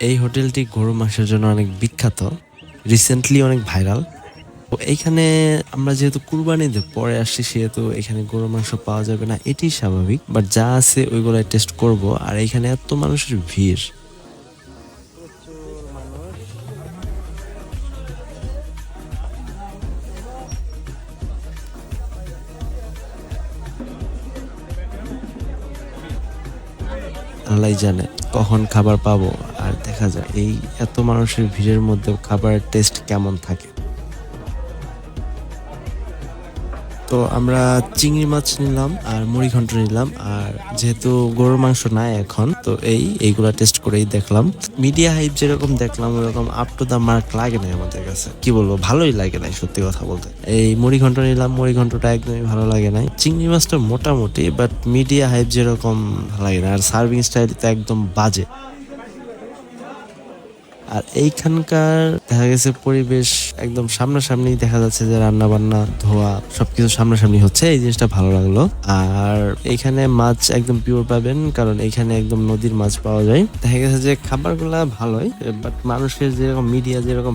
এই হোটেলটি গরু মাংসের জন্য অনেক বিখ্যাত, রিসেন্টলি অনেক ভাইরাল। তো এইখানে আমরা যেহেতু কুরবানিতে পরে আসছি, সেহেতু এখানে গরু মাংস পাওয়া যাবে না, এটি স্বাভাবিক। বাট যা আছে ওইগুলাই টেস্ট করব। আর এখানে এত মানুষের ভিড়, আল্লাহ জানে কখন খাবার পাবো। আর দেখা যায় এই এত মানুষের ভিড়ের মধ্যে খাবারের টেস্ট কেমন থাকে। তো আমরা চিংড়ি মাছ নিলাম আর মুড়িঘণ্ট নিলাম। আর যেহেতু গরুর মাংস নাই এখন, তো এইগুলা টেস্ট করেই দেখলাম। মিডিয়া হাইপ যেরকম দেখলাম ওরকম আপ টু দা মার্ক লাগে নাই আমাদের কাছে। কি বলবো, ভালোই লাগে নাই সত্যি কথা বলতে। এই মুড়িঘণ্ট নিলাম, মুড়িঘণ্টটা একদমই ভালো লাগে নাই। চিংড়ি মাছটা মোটামুটি, বাট মিডিয়া হাইপ যেরকম ভালো লাগে না। আর সার্ভিং স্টাইল তো একদম বাজে। আর এইখানকার দেখা গেছে পরিবেশ একদম সামনাসামনি, দেখা যাচ্ছে যে রান্না বান্না ধোয়া সবকিছু সামনাসামনি হচ্ছে, এই জিনিসটা ভালো লাগলো। আর এইখানে মাছ একদম পিওর পাবেন, কারণ এইখানে একদম নদীর মাছ পাওয়া যায়। দেখা গেছে যে খাবারগুলা ভালোই, বাট মানুষের যেরকম মিডিয়া যেরকম